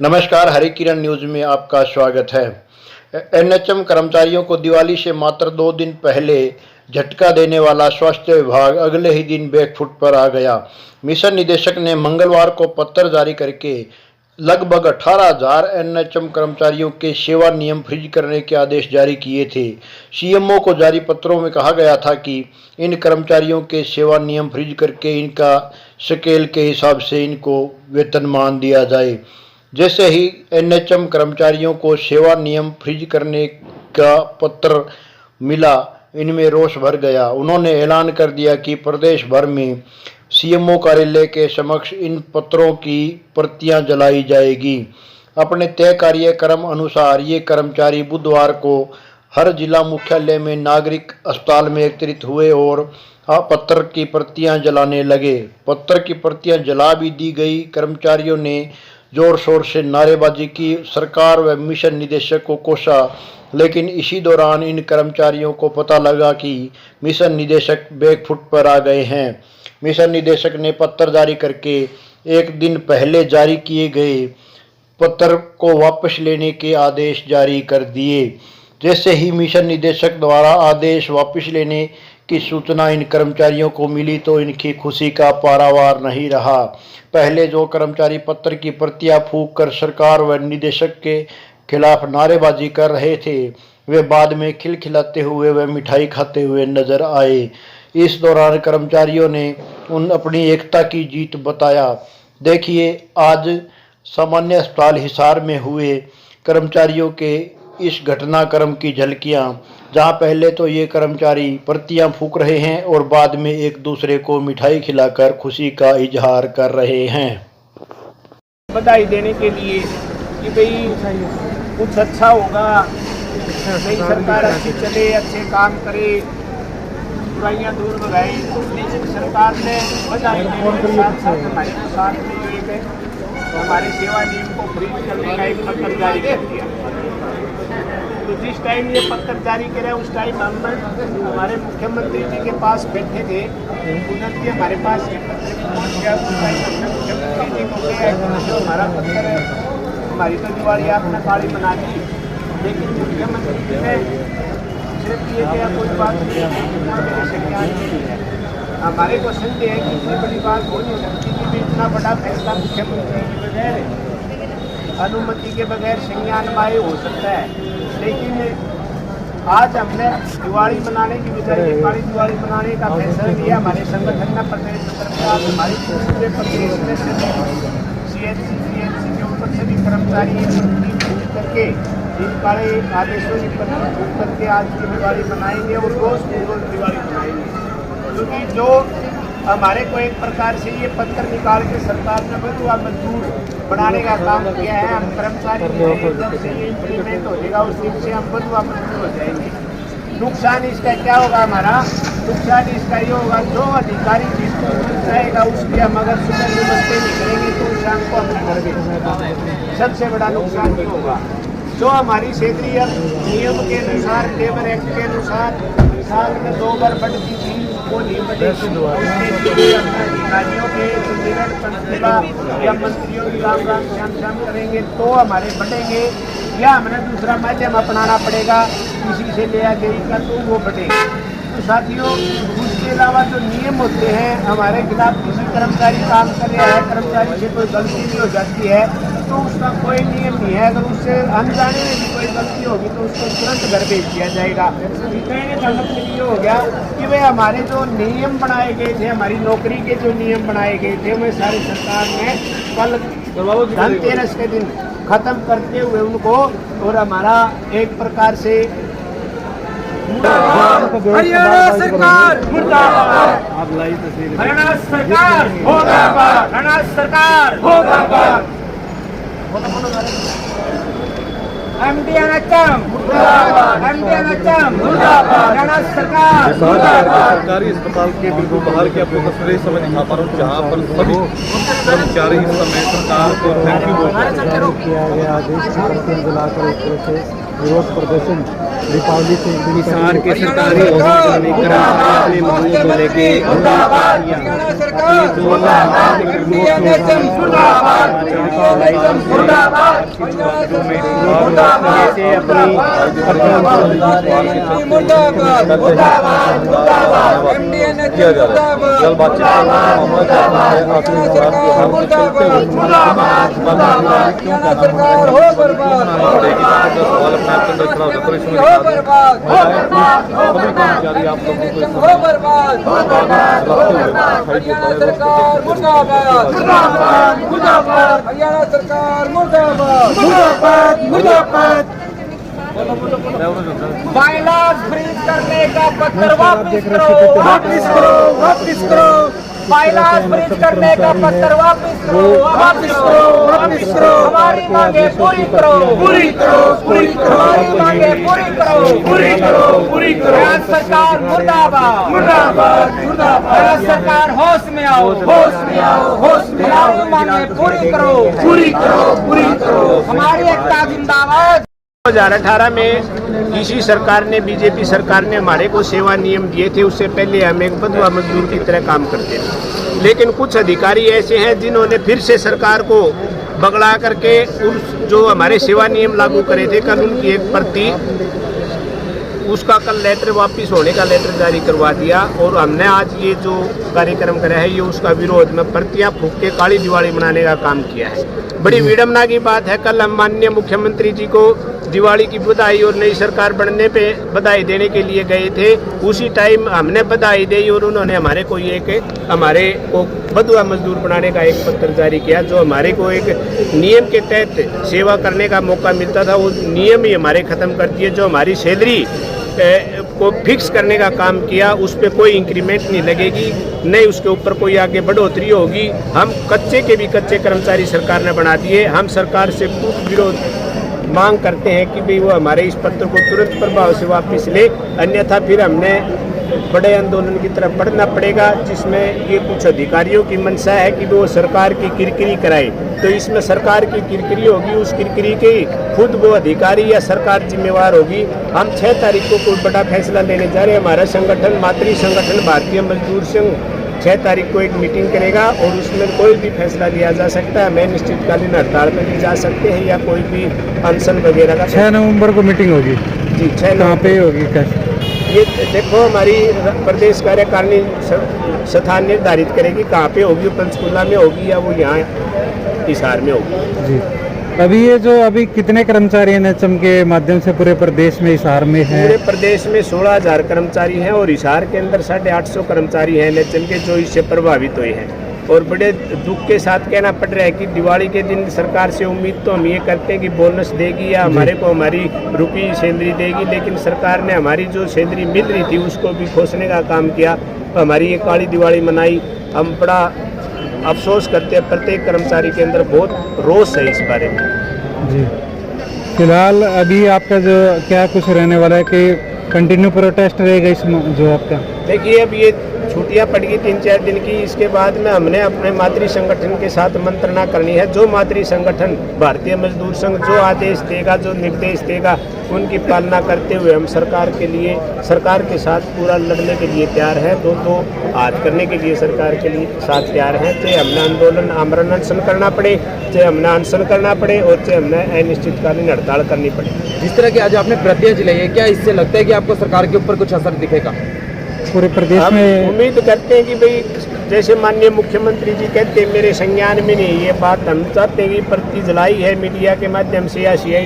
नमस्कार, हरी किरण न्यूज में आपका स्वागत है। एनएचएम कर्मचारियों को दिवाली से मात्र 2 दिन पहले झटका देने वाला स्वास्थ्य विभाग अगले ही दिन बैकफुट पर आ गया। मिशन निदेशक ने मंगलवार को पत्र जारी करके लगभग 18,000 एनएचएम कर्मचारियों के सेवा नियम फ्रीज करने के आदेश जारी किए थे। सीएमओ को जारी पत्रों में कहा गया था कि इन कर्मचारियों के सेवा नियम फ्रीज करके इनका स्केल के हिसाब से इनको वेतनमान दिया जाए। जैसे ही एनएचएम कर्मचारियों को सेवा नियम फ्रीज करने का पत्र मिला, इनमें रोष भर गया। उन्होंने ऐलान कर दिया कि प्रदेश भर में सीएमओ कार्यालय के समक्ष इन पत्रों की प्रतियां जलाई जाएगी। अपने तय कार्यक्रम अनुसार ये कर्मचारी बुधवार को हर जिला मुख्यालय में नागरिक अस्पताल में एकत्रित हुए और पत्र की प्रतियां जलाने लगे। पत्र की प्रतियां जला भी दी गई। कर्मचारियों ने जोर शोर से नारेबाजी की, सरकार व मिशन निदेशक को कोसा, लेकिन इसी दौरान इन कर्मचारियों को पता लगा कि मिशन निदेशक बैकफुट पर आ गए हैं। मिशन निदेशक ने पत्र जारी करके एक दिन पहले जारी किए गए पत्र को वापस लेने के आदेश जारी कर दिए। जैसे ही मिशन निदेशक द्वारा आदेश वापस लेने की सूचना इन कर्मचारियों को मिली तो इनकी खुशी का पारावार नहीं रहा। पहले जो कर्मचारी पत्र की प्रतियां फूंक कर सरकार व निदेशक के खिलाफ नारेबाजी कर रहे थे, वे बाद में खिलखिलाते हुए व मिठाई खाते हुए नजर आए। इस दौरान कर्मचारियों ने अपनी एकता की जीत बताया। देखिए आज सामान्य अस्पताल हिसार में हुए कर्मचारियों के इस घटनाक्रम की झलकियां, जहां पहले तो ये कर्मचारी प्रतियां फूंक रहे हैं और बाद में एक दूसरे को मिठाई खिलाकर खुशी का इजहार कर रहे हैं। बधाई देने के लिए कि भाई कुछ अच्छा होगा, नई सरकार अच्छी चले, अच्छे काम करे, बुराइयां दूर भगाए। लेकिन सरकार ने बधाई देने के साथ साथ हमारे साथ में एक हमारे सेवा नियम को फ्रीज करने का एक पत्र जारी कर दिया। तो जिस टाइम ये पत्र जारी करे उस टाइम हम हमारे मुख्यमंत्री जी के पास बैठे थे। तुरंत ही हमारे पास ये पत्र भी पहुँच गया। उस टाइम हमने मुख्यमंत्री जी को कहा जो हमारा पत्र है, हमारी तो दिवाली आपने काली बना दी, लेकिन मुख्यमंत्री जी ने सिर्फ ये किया कोई बात नहीं, मेरे संज्ञान नहीं है। हमारे को संदेह है कि इतनी बड़ी बात हो नहीं सकती कि इतना बड़ा फैसला मुख्यमंत्री के बगैर अनुमति के बगैर संज्ञान में हो सकता है। लेकिन आज हमने दिवाली मनाने की बजाय ये काली दिवाली मनाने का फैसला लिया। हमारे संगठन ने प्रदेश स्तर पर आज हमारे पूरे प्रदेश में सीएचसी के ऊपर सभी कर्मचारी करके इन काले आदेशों की पालन करके आज की दिवाली मनाएंगे और रोज दिवाली मनाएंगे। क्योंकि जो हमारे को एक प्रकार से ये पत्र निकाल के सरकार ने बदुआ मजदूर बनाने का काम किया है। हम कर्मचारी जब से ये इम्प्लीमेंट हो जाएगा उस दिन से हम बदुआ मजदूर हो जाएंगे। नुकसान इसका क्या होगा? हमारा नुकसान इसका ये होगा, जो अधिकारी जिसको चाहेगा उसके हम अगर सुबह नमस्ते नहीं करेंगे तो शाम को अपने घर में सबसे बड़ा नुकसान ये होगा। जो हमारी क्षेत्रीय नियम के अनुसार, लेबर एक्ट के अनुसार साल में 2 बार बढ़ती थी, वो नहीं बढ़ेगी। अधिकारियों के या मंत्रियों की राम राम श्याम श्याम करेंगे तो हमारे बढ़ेंगे, या हमें दूसरा माध्यम अपनाना पड़ेगा, किसी से ले आएगा तो वो बढ़ेगा। तो साथियों, उसके अलावा जो नियम होते हैं, हमारे खिलाफ किसी कर्मचारी काम कर रहा है, कर्मचारी से कोई गलती भी हो जाती है तो उसका कोई नियम नहीं है। अगर उससे अनजाने में भी कोई गलती होगी तो उसको तुरंत घर भेज दिया जाएगा। कहने का मतलब ये हो गया कि वे हमारे जो नियम बनाए गए थे, हमारी नौकरी के जो नियम बनाए गए थे, वे सारी सरकार ने कल धनतेरस के दिन खत्म करते हुए उनको, और हमारा एक प्रकार से हरियाणा सरकार मुर्दाबाद, हरियाणा सरकार मुर्दाबाद, हरियाणा सरकार मुर्दाबाद, एमडीएनएचएम मुर्दाबाद, एमडीएनएचएम मुर्दाबाद, हरियाणा सरकार मुर्दाबाद। सरकारी अस्पताल के बिल्कुल बाहर की आपको तस्वीरें इस समय दिखा पा रहा हूँ, जहाँ पर सभी कर्मचारी इस समय सरकार को थैंक यू बोल रहे हैं। किया गया आदेश की प्रतियां जलाकर एक तरह से विरोध प्रदर्शन दीपावली से हिसार के सरकारी ऑफिस में करा अपनी मांगों को लेके हरियाणा सरकार जैसे अपनी किया जा रहा है। जल बातचीत सरकार हो बर्बाद हो बर्बाद हो बर्बाद हरियाणा सरकार मुर्दाबाद हरियाणा सरकार मुर्दाबाद बाइलाज फ्रीज करने का पत्र वापस करो बाइलाज फ्रीज करने का पत्र वापस करो हमारी मांगे पूरी करो हमारी मांगे पूरी करो राज्य सरकार मुर्दाबाद राज्य सरकार होश में आओ हमारी मांगे पूरी करो हमारी एकता जिंदाबाद। 2018 में इसी सरकार ने बीजेपी सरकार ने हमारे को सेवा नियम दिए थे। उससे पहले हम एक बंधुआ मजदूर की तरह काम करते थे, लेकिन कुछ अधिकारी ऐसे हैं जिन्होंने फिर से सरकार को बगड़ा करके उस जो हमारे सेवा नियम लागू करे थे कल उनकी एक प्रति उसका कल लेटर वापस होने का लेटर जारी करवा दिया और हमने आज ये जो कार्यक्रम करा है ये उसका विरोध में प्रतियां फूंक के काली दिवाली मनाने का काम किया है। बड़ी विडम्बना की बात है, कल हम माननीय मुख्यमंत्री जी को दिवाली की बधाई और नई सरकार बनने पे बधाई देने के लिए गए थे। उसी टाइम हमने बधाई दी और उन्होंने हमारे को बंधुआ मजदूर बनाने का एक पत्र जारी किया। जो हमारे को एक नियम के तहत सेवा करने का मौका मिलता था वो नियम ही हमारे ख़त्म कर दिए। जो हमारी सैलरी को फिक्स करने का काम किया उस पर कोई इंक्रीमेंट नहीं लगेगी, नहीं उसके ऊपर कोई आगे बढ़ोतरी होगी। हम कच्चे के भी कच्चे कर्मचारी सरकार ने बना दिए। हम सरकार से पूर्ण विरोध मांग करते हैं कि भाई वो हमारे इस पत्र को तुरंत प्रभाव से वापस ले, अन्यथा फिर हमने बड़े आंदोलन की तरफ बढ़ना पड़ेगा, जिसमें ये कुछ अधिकारियों की मंशा है कि वो सरकार की किरकिरी कराए। तो इसमें सरकार की किरकिरी होगी, उस किरकिरी के खुद वो अधिकारी या सरकार जिम्मेवार होगी। हम 6 तारीख को कोई बड़ा फैसला लेने जा रहे हैं। हमारा संगठन मातृ संगठन भारतीय मजदूर संघ 6 तारीख को एक मीटिंग करेगा और उसमें कोई भी फैसला लिया जा सकता है। हमें निश्चितकालीन हड़ताल पर भी जा सकते हैं या कोई भी अनशन वगैरह का। 6 नवंबर को मीटिंग होगी जी, 6 कहाँ पे होगी कैसे? ये देखो हमारी प्रदेश कार्यकारिणी स्थान निर्धारित करेगी कहाँ पे होगी, पंचकुला में होगी या वो यहाँ हिसार में होगी। जी, अभी ये जो अभी कितने कर्मचारी एनएचएम के माध्यम से पूरे प्रदेश में हिसार में हैं? पूरे प्रदेश में 16,000 कर्मचारी हैं और हिसार के अंदर 850 कर्मचारी हैं एनएचएम के जो इससे प्रभावित हुए हैं। और बड़े दुख के साथ कहना पड़ रहा है कि दिवाली के दिन सरकार से उम्मीद तो हम ये करते हैं कि बोनस देगी या हमारे को हमारी रुपी सैलरी देगी, लेकिन सरकार ने हमारी जो सैलरी मिल रही थी उसको भी खोसने का काम किया। तो हमारी ये काली दिवाली मनाई। हम बड़ा अफसोस करते हैं, प्रत्येक कर्मचारी के अंदर बहुत रोष है इस बारे में। जी, फिलहाल अभी आपका जो क्या कुछ रहने वाला है कि कंटिन्यू प्रोटेस्ट रहेगा इसमें जो आपका? देखिए अब ये छुट्टियां पड़ गई 3-4 दिन की, इसके बाद में हमने अपने मातृ संगठन के साथ मंत्रणा करनी है। जो मातृ संगठन भारतीय मजदूर संघ जो आदेश देगा, जो निर्देश देगा, उनकी पालना करते हुए हम सरकार के साथ पूरा लड़ने के लिए तैयार हैं। दो हाथ करने के लिए सरकार के लिए साथ तैयार हैं। चाहे हमने आंदोलन आमरण अनशन करना पड़े, चाहे हमने अनशन करना पड़े और चाहे हमने अनिश्चितकालीन हड़ताल करनी पड़े। जिस तरह की आज आपने प्रतिक्रिया जलाई है, क्या इससे लगता है कि आपको सरकार के ऊपर कुछ असर दिखेगा? पूरे प्रदेश हम में उम्मीद करते हैं कि भाई जैसे माननीय मुख्यमंत्री जी कहते हैं मेरे संज्ञान में नहीं, ये बात हम चाहते हैं कि प्रति जलाई है मीडिया के माध्यम से या CI